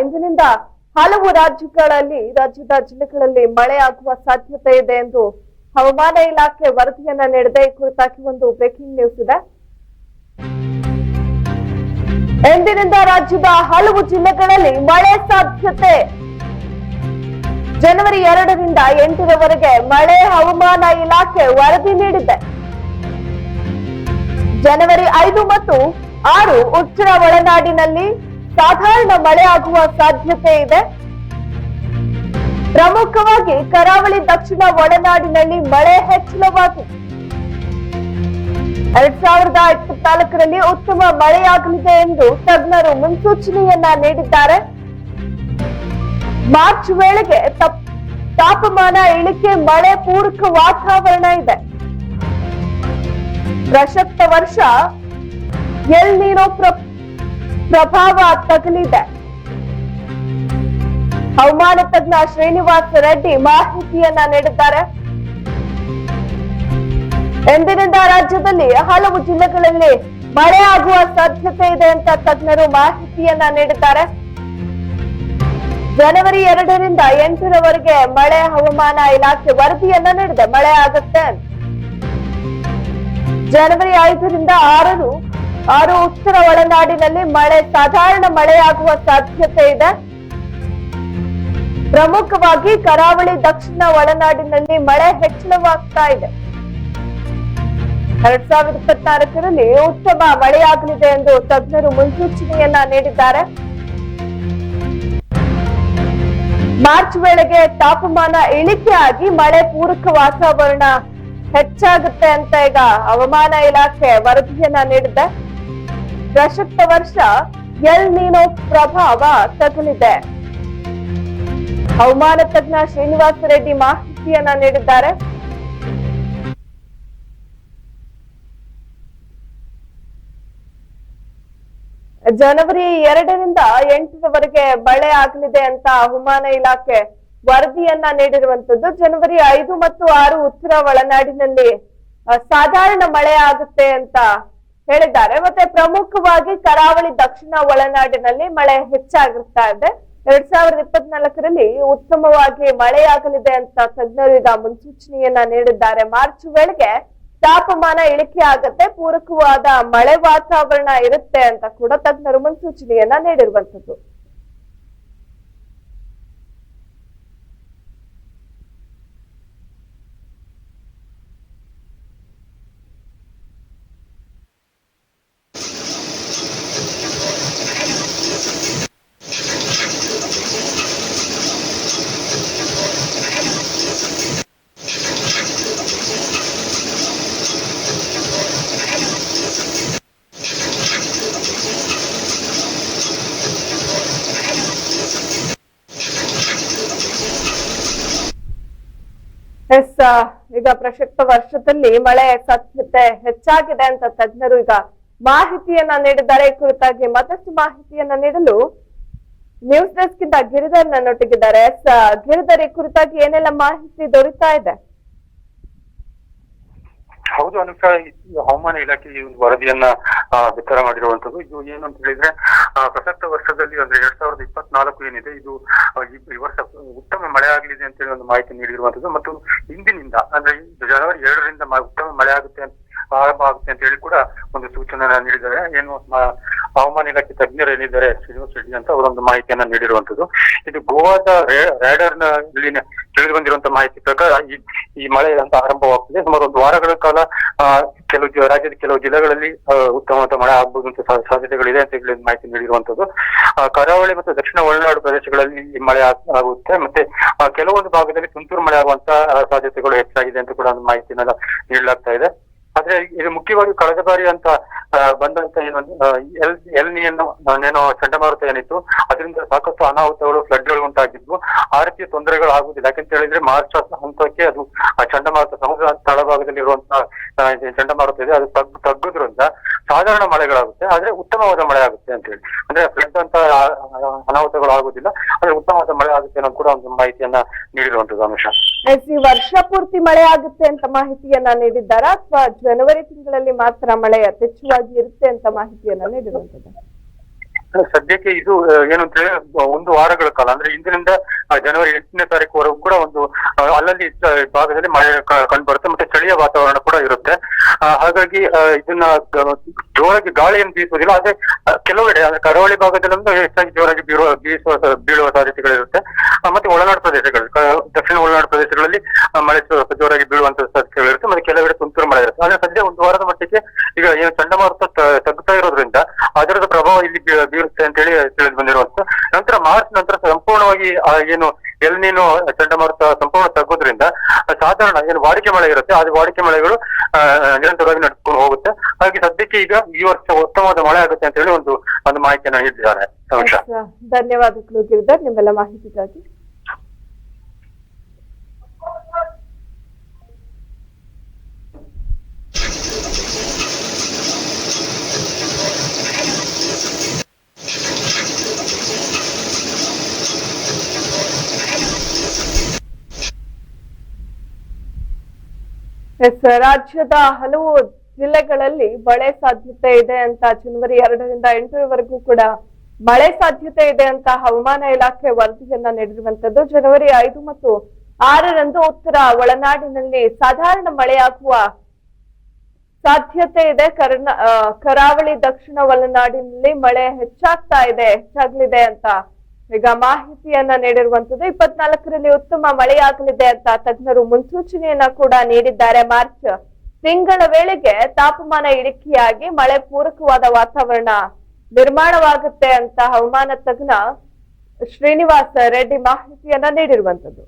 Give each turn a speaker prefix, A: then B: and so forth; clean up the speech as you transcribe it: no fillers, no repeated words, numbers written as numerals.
A: ಇಂದಿನಿಂದ ಹಲವು ರಾಜ್ಯದ ಜಿಲ್ಲೆಗಳಲ್ಲಿ ಮಳೆ ಆಗುವ ಸಾಧ್ಯತೆ ಇದೆ ಎಂದು ಹವಾಮಾನ ಇಲಾಖೆ ವರದಿಯನ್ನ ನೀಡಿದೆ. ಈ ಕುರಿತಾಗಿ ಒಂದು ಬ್ರೇಕಿಂಗ್ ನ್ಯೂಸ್ ಇದೆ. ಇಂದಿನಿಂದ ರಾಜ್ಯದ ಹಲವು ಜಿಲ್ಲೆಗಳಲ್ಲಿ ಮಳೆ ಸಾಧ್ಯತೆ. ಜನವರಿ 2ರಿಂದ 8ರವರೆಗೆ ಮಳೆ ಹವಾಮಾನ ಇಲಾಖೆ ವರದಿ ನೀಡಿದೆ. ಜನವರಿ 5 ಮತ್ತು 6 ಉತ್ತರ ಒಳನಾಡಿನಲ್ಲಿ ಸಾಧಾರಣ ಮಳೆ ಆಗುವ ಸಾಧ್ಯತೆ ಇದೆ. ಪ್ರಮುಖವಾಗಿ ಕರಾವಳಿ ದಕ್ಷಿಣ ಒಳನಾಡಿನಲ್ಲಿ ಮಳೆ ಹೆಚ್ಚಳವಾಗಿದೆ. 2024ರಲ್ಲಿ ಉತ್ತಮ ಮಳೆಯಾಗಲಿದೆ ಎಂದು ತಜ್ಞರು ಮುನ್ಸೂಚನೆಯನ್ನ ನೀಡಿದ್ದಾರೆ. ಮಾರ್ಚ್ ವೇಳೆಗೆ ತಾಪಮಾನ ಇಳಿಕೆ, ಮಳೆ ಪೂರಕ ವಾತಾವರಣ ಇದೆ. ಪ್ರಸಕ್ತ ವರ್ಷ ಎಲ್ ನೀನೋ ಪ್ರಭಾವ ತಗಲಿದೆ. ಹವಾಮಾನ ತಜ್ಞ ಶ್ರೀನಿವಾಸ ರೆಡ್ಡಿ ಮಾಹಿತಿಯನ್ನ ನೀಡಿದ್ದಾರೆ. ಎಂದಿನಿಂದ ರಾಜ್ಯದಲ್ಲಿ ಹಲವು ಜಿಲ್ಲೆಗಳಲ್ಲಿ ಮಳೆ ಆಗುವ ಸಾಧ್ಯತೆ ಇದೆ ಅಂತ ತಜ್ಞರು ಮಾಹಿತಿಯನ್ನ ನೀಡಿದ್ದಾರೆ. ಜನವರಿ 2ರಿಂದ 8ರವರೆಗೆ ಮಳೆ ಹವಾಮಾನ ಇಲಾಖೆ ವರದಿಯನ್ನ ನೀಡಿದೆ. ಮಳೆ ಆಗುತ್ತೆ. ಜನವರಿ 5ರಿಂದ 6 ಉತ್ತರ ಒಳನಾಡಿನಲ್ಲಿ ಮಳೆ ಸಾಧಾರಣ ಮಳೆಯಾಗುವ ಸಾಧ್ಯತೆ ಇದೆ. ಪ್ರಮುಖವಾಗಿ ಕರಾವಳಿ ದಕ್ಷಿಣ ಒಳನಾಡಿನಲ್ಲಿ ಮಳೆ ಹೆಚ್ಚಳವಾಗ್ತಾ ಇದೆ. 2024ರಲ್ಲಿ ಉತ್ತಮ ಮಳೆಯಾಗಲಿದೆ ಎಂದು ತಜ್ಞರು ಮುನ್ಸೂಚನೆಯನ್ನ ನೀಡಿದ್ದಾರೆ. ಮಾರ್ಚ್ ವೇಳೆಗೆ ತಾಪಮಾನ ಇಳಿಕೆಯಾಗಿ ಮಳೆ ಪೂರಕ ವಾತಾವರಣ ಹೆಚ್ಚಾಗುತ್ತೆ ಅಂತ ಈಗ ಹವಾಮಾನ ಇಲಾಖೆ ವರದಿಯನ್ನ ನೀಡಿದೆ. ಪ್ರಸಕ್ತ ವರ್ಷ ಎಲ್ ನೀನೋ ಪ್ರಭಾವ ತಗಲಿದೆ. ಹವಾಮಾನ ತಜ್ಞ ಶ್ರೀನಿವಾಸ ರೆಡ್ಡಿ ಮಾಹಿತಿಯನ್ನ ನೀಡಿದ್ದಾರೆ. ಜನವರಿ 2ರಿಂದ 8ರವರೆಗೆ ಮಳೆ ಆಗಲಿದೆ ಅಂತ ಹವಾಮಾನ ಇಲಾಖೆ ವರದಿಯನ್ನ ನೀಡಿರುವಂತದ್ದು. ಜನವರಿ 5 ಮತ್ತು 6 ಉತ್ತರ ಒಳನಾಡಿನಲ್ಲಿ ಸಾಧಾರಣ ಮಳೆ ಆಗುತ್ತೆ ಅಂತ ಹೇಳಿದ್ದಾರೆ. ಮತ್ತೆ ಪ್ರಮುಖವಾಗಿ ಕರಾವಳಿ ದಕ್ಷಿಣ ಒಳನಾಡಿನಲ್ಲಿ ಮಳೆ ಹೆಚ್ಚಾಗಿರ್ತಾ ಇದೆ. 2024ರಲ್ಲಿ ಉತ್ತಮವಾಗಿ ಮಳೆಯಾಗಲಿದೆ ಅಂತ ತಜ್ಞರು ಈಗ ಮುನ್ಸೂಚನೆಯನ್ನ ನೀಡಿದ್ದಾರೆ. ಮಾರ್ಚ್ ವೇಳೆಗೆ ತಾಪಮಾನ ಇಳಿಕೆ ಆಗತ್ತೆ, ಪೂರಕವಾದ ಮಳೆ ವಾತಾವರಣ ಇರುತ್ತೆ ಅಂತ ಕೂಡ ತಜ್ಞರು ಮುನ್ಸೂಚನೆಯನ್ನ ನೀಡಿರುವಂತದ್ದು. ಈಗ ಪ್ರಸಕ್ತ ವರ್ಷದಲ್ಲಿ ಮಳೆ ಸಾಧ್ಯತೆ ಹೆಚ್ಚಾಗಿದೆ ಅಂತ ತಜ್ಞರು ಈಗ ಮಾಹಿತಿಯನ್ನ ನೀಡಿದ್ದಾರೆ. ಈ ಕುರಿತಾಗಿ ಮತ್ತಷ್ಟು ಮಾಹಿತಿಯನ್ನ ನೀಡಲು ನ್ಯೂಸ್ ಡೆಸ್ಕ್ ಇಂದ ಗಿರಿಧರ್ ನನ್ನೊಟ್ಟಿಗಿದ್ದಾರೆ. ಗಿರಿಧರ್, ಈ ಕುರಿತಾಗಿ ಏನೆಲ್ಲ ಮಾಹಿತಿ ದೊರೀತಾ ಇದೆ?
B: ಹೌದು ಅನುಷ, ಹವಾಮಾನ ಇಲಾಖೆ ಈ ಒಂದು ವರದಿಯನ್ನ ಬಿತ್ತರ ಮಾಡಿರುವಂತದ್ದು. ಇದು ಏನು ಅಂತ ಹೇಳಿದ್ರೆ, ಪ್ರಸಕ್ತ ವರ್ಷದಲ್ಲಿ ಅಂದ್ರೆ 2024 ಏನಿದೆ, ಇದು ಈ ವರ್ಷ ಉತ್ತಮ ಮಳೆ ಆಗಲಿದೆ ಅಂತ ಹೇಳಿ ಒಂದು ಮಾಹಿತಿ ನೀಡಿರುವಂತದ್ದು. ಮತ್ತು ಇಂದಿನಿಂದ ಅಂದ್ರೆ ಜನವರಿ 2ರಿಂದ ಉತ್ತಮ ಮಳೆ ಆಗುತ್ತೆ ಆರಂಭ ಆಗುತ್ತೆ ಅಂತ ಹೇಳಿ ಕೂಡ ಒಂದು ಸೂಚನೆ ನೀಡಿದ್ದಾರೆ. ಏನು ಹವಾಮಾನ ಇಲಾಖೆ ತಜ್ಞರು ಏನಿದ್ದಾರೆ ಶ್ರೀನಿವಾಸ ರೆಡ್ಡಿ ಅಂತ ಅವರೊಂದು ಮಾಹಿತಿಯನ್ನ ನೀಡಿರುವಂತದ್ದು. ಇದು ಗೋವಾದ ರ್ಯಾಡರ್ ನಲ್ಲಿ ತಿಳಿದು ಬಂದಿರುವಂತಹ ಮಾಹಿತಿ ಪ್ರಕಾರ ಈ ಮಳೆ ಅಂತ ಆರಂಭವಾಗ್ತದೆ. ಸುಮಾರು ಒಂದು ವಾರಗಳ ಕಾಲ ರಾಜ್ಯದ ಕೆಲವು ಜಿಲ್ಲೆಗಳಲ್ಲಿ ಉತ್ತಮವಾದ ಮಳೆ ಆಗಬಹುದು ಅಂತ ಸಾಧ್ಯತೆಗಳಿದೆ ಅಂತ ಹೇಳಿ ಮಾಹಿತಿ ನೀಡಿರುವಂತದ್ದು. ಕರಾವಳಿ ಮತ್ತು ದಕ್ಷಿಣ ಒಳನಾಡು ಪ್ರದೇಶಗಳಲ್ಲಿ ಈ ಮಳೆ ಆಗುತ್ತೆ. ಮತ್ತೆ ಕೆಲವೊಂದು ಭಾಗದಲ್ಲಿ ತುಂತುರು ಮಳೆ ಆಗುವಂತ ಸಾಧ್ಯತೆಗಳು ಹೆಚ್ಚಾಗಿದೆ ಅಂತ ಕೂಡ ಒಂದು ಮಾಹಿತಿಯನ್ನ ನೀಡಲಾಗ್ತಾ ಇದೆ. ಆದ್ರೆ ಇದು ಮುಖ್ಯವಾಗಿ ಕಳೆದ ಬಾರಿ ಅಂತ ಬಂದಂತ ಏನೋ ಚಂಡಮಾರುತ ಏನಿತ್ತು, ಅದರಿಂದ ಸಾಕಷ್ಟು ಅನಾಹುತಗಳು, ಫ್ಲಡ್ಗಳು ಉಂಟಾಗಿದ್ವು. ಆ ರೀತಿಯ ತೊಂದರೆಗಳು ಆಗುದಿಲ್ಲ. ಯಾಕಂತ ಹೇಳಿದ್ರೆ ಮಾರ್ಚ್ ಹಂತಕ್ಕೆ ಅದು ಚಂಡಮಾರುತ ಸಮುದ್ರ ತಳಭಾಗದಲ್ಲಿ ಇರುವಂತಹ ಚಂಡಮಾರುತ ಇದೆ, ಅದು ತಗ್ಗುದ್ರಿಂದ ಸಾಧಾರಣ ಮಳೆಗಳಾಗುತ್ತೆ, ಆದ್ರೆ ಉತ್ತಮವಾದ ಮಳೆ ಆಗುತ್ತೆ ಅಂತ ಹೇಳಿ. ಅಂದ್ರೆ ಫ್ಲಡ್ ಅಂತ ಅನಾಹುತಗಳು ಆಗುದಿಲ್ಲ, ಆದ್ರೆ ಉತ್ತಮವಾದ ಮಳೆ ಆಗುತ್ತೆ ಅನ್ನೋದು ಕೂಡ ಒಂದು ಮಾಹಿತಿಯನ್ನ ನೀಡಿರುವಂತದ್ದು. ಅಂಶ
A: ಈ ವರ್ಷ ಪೂರ್ತಿ ಮಳೆ ಆಗುತ್ತೆ ಅಂತ ಮಾಹಿತಿಯನ್ನ ನೀಡಿದ್ದಾರಾ, ಅಥವಾ ಜನವರಿ ತಿಂಗಳಲ್ಲಿ ಮಾತ್ರ ಮಳೆ ಯಥೇಚ್ಛವಾಗಿ ಇರುತ್ತೆ ಅಂತ ಮಾಹಿತಿಯನ್ನ ನೀಡಿರುವಂತದ್ದು?
B: ಸದ್ಯಕ್ಕೆ ಇದು ಏನು ಅಂತ ಹೇಳಿ ಒಂದು ವಾರಗಳ ಕಾಲ ಅಂದ್ರೆ ಇಂದಿನಿಂದ ಜನವರಿ 8ನೇ ತಾರೀಕುವರೆಗೂ ಕೂಡ ಒಂದು ಅಲ್ಲಲ್ಲಿ ಭಾಗದಲ್ಲಿ ಮಳೆ ಕಂಡು ಬರುತ್ತೆ, ಮತ್ತೆ ಚಳಿಯ ವಾತಾವರಣ ಕೂಡ ಇರುತ್ತೆ. ಹಾಗಾಗಿ ಇದನ್ನ ಜೋರಾಗಿ ಗಾಳಿಯನ್ನು ಬೀಸುವುದಿಲ್ಲ. ಆದ್ರೆ ಕೆಲವೆಡೆ ಅಂದ್ರೆ ಕರಾವಳಿ ಭಾಗದಲ್ಲಿ ಒಂದು ಹೆಚ್ಚಾಗಿ ಜೋರಾಗಿ ಬೀಳುವ ಸಾಧ್ಯತೆಗಳಿರುತ್ತೆ. ಮತ್ತೆ ಒಳನಾಡು ಪ್ರದೇಶಗಳು, ದಕ್ಷಿಣ ಒಳನಾಡು ಪ್ರದೇಶಗಳಲ್ಲಿ ಮಳೆ ಜೋರಾಗಿ ಬೀಳುವಂತ ಸಾಧ್ಯತೆಗಳಿರುತ್ತೆ. ಮತ್ತೆ ಕೆಲವೆಡೆ ತುಂತುರು ಮಳೆ ಇರುತ್ತೆ. ಆದ್ರೆ ಸದ್ಯ ಒಂದು ವಾರದ ಮಟ್ಟಿಗೆ ಈಗ ಏನು ಚಂಡಮಾರುತ ತಗ್ಗುತ್ತಾ ಇರೋದ್ರಿಂದ ಅದರದ ಪ್ರಭಾವ ಇಲ್ಲಿ ಬೀರುತ್ತೆ ಅಂತ ಹೇಳಿ ತಿಳಿದು ಬಂದಿರುವಂತ. ನಂತರ ಮಾರ್ಚ್ ನಂತರ ಸಂಪೂರ್ಣವಾಗಿ ಏನು ಎಲ್ನಿನೋ ಚಂಡಮಾರುತ ಸಂಪೂರ್ಣ ತಗ್ಗೋದ್ರಿಂದ ಸಾಧಾರಣ ಏನು ವಾಡಿಕೆ ಮಳೆ ಇರುತ್ತೆ, ಅದು ವಾಡಿಕೆ ಮಳೆಗಳು ನಿರಂತರವಾಗಿ ನಡೆದುಕೊಂಡು ಹೋಗುತ್ತೆ. ಹಾಗೆ ಸದ್ಯಕ್ಕೆ ಈಗ ಈ ವರ್ಷ ಉತ್ತಮವಾದ ಮಳೆ ಆಗುತ್ತೆ ಅಂತ ಹೇಳಿ ಒಂದು ಮಾಹಿತಿಯನ್ನು ನೀಡಿದ್ದಾರೆ.
A: ಧನ್ಯವಾದಗಳು ಗಿರಿಧರ್ ನಿಮ್ಮೆಲ್ಲ ಮಾಹಿತಿಗಾಗಿ. ರಾಜ್ಯದ ಹಲವು ಜಿಲ್ಲೆಗಳಲ್ಲಿ ಮಳೆ ಸಾಧ್ಯತೆ ಇದೆ ಅಂತ ಜನವರಿ 2ರಿಂದ 8ರವರೆಗೂ ಕೂಡ ಮಳೆ ಸಾಧ್ಯತೆ ಇದೆ ಅಂತ ಹವಾಮಾನ ಇಲಾಖೆ ವರದಿಯನ್ನ ನೀಡಿರುವಂತದ್ದು. ಜನವರಿ 5 ಮತ್ತು 6ರಂದು ಉತ್ತರ ಒಳನಾಡಿನಲ್ಲಿ ಸಾಧಾರಣ ಮಳೆಯಾಗುವ ಸಾಧ್ಯತೆ ಇದೆ. ಕರಾವಳಿ ದಕ್ಷಿಣ ಒಳನಾಡಿನಲ್ಲಿ ಮಳೆ ಹೆಚ್ಚಾಗಲಿದೆ ಅಂತ ಈಗ ಮಾಹಿತಿಯನ್ನ ನೀಡಿರುವಂತದ್ದು. 24ರಲ್ಲಿ ಉತ್ತಮ ಮಳೆಯಾಗಲಿದೆ ಅಂತ ತಜ್ಞರು ಮುನ್ಸೂಚನೆಯನ್ನ ಕೂಡ ನೀಡಿದ್ದಾರೆ. ಮಾರ್ಚ್ ತಿಂಗಳ ವೇಳೆಗೆ ತಾಪಮಾನ ಇಳಿಕೆಯಾಗಿ ಮಳೆ ಪೂರಕವಾದ ವಾತಾವರಣ ನಿರ್ಮಾಣವಾಗುತ್ತೆ ಅಂತ ಹವಾಮಾನ ತಜ್ಞ ಶ್ರೀನಿವಾಸ ರೆಡ್ಡಿ ಮಾಹಿತಿಯನ್ನ ನೀಡಿರುವಂತದ್ದು.